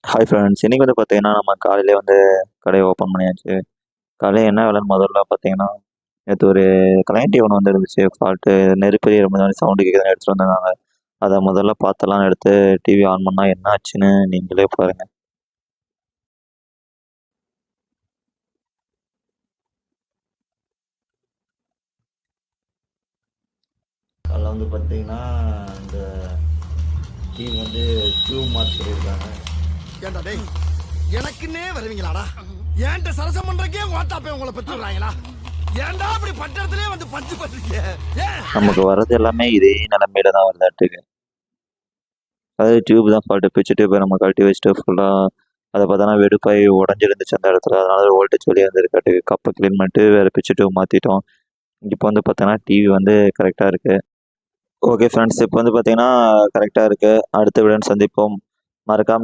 Hi friends. இன்னைக்கு வந்து பார்த்தீங்கன்னா, நம்ம காலையிலே வந்து கடைய ஓப்பன் பண்ணியாச்சு. காலையில என்ன வேலைன்னு முதல்ல பார்த்தீங்கன்னா, நேத்து ஒரு கிளையன்ட் ஒண்ணு வந்து இருந்துச்சு. ஃபால்ட்டு நெருப்பு எரியிற மாரி சவுண்டு கேட்குதுன்னு எடுத்துட்டு வந்திருந்தாங்க. அத முதல்ல பார்த்தலான்னு எடுத்து டிவி ஆன் பண்ணா என்ன ஆச்சுன்னு நீங்களே பாருங்க. அதில வந்து பார்த்தீங்கன்னா, இந்த டிவி வந்து டியூப் மாத்த சொல்லியிருக்காங்க. ஏண்டா டேய் எனக்குன்னே வருவீங்களாடா? ஏன்ட்ட சரசம் பண்றக்கே ஓட்டாப்பே உங்களை பெற்றுறாங்களா? ஏன்டா அப்படி பட்டத்திலே வந்து பஞ்சு பண்றீங்க? ஏன் நமக்கு வர்றது எல்லாமே இதே நிலைமையில தான் வருதாட்டுக்கு. அதாவது டியூப் தான் ஃபால்ட்டு. பிச்சு டியூப்ப நம்ம கழட்டி வச்சுட்டு ஃபுல்லா அத பார்த்தோன்னா வெடுப்பாயி உடைஞ்சிருந்துச்சு அந்த இடத்துல. அதனால வோல்டேஜ் வெளிய வந்திருக்காட்டுக்கு. கப்ப கிளீன் பண்ணிட்டு வேற பிச்சு டியூப் மாத்திட்டோம். இப்போ வந்து பார்த்தோன்னா டிவி வந்து கரெக்ட்டா இருக்கு. Okay friends. இப்போ வந்து பார்த்தீங்கன்னா கரெக்ட்டா இருக்கு. அடுத்த வீடியோல சந்திப்போம். மறக்காம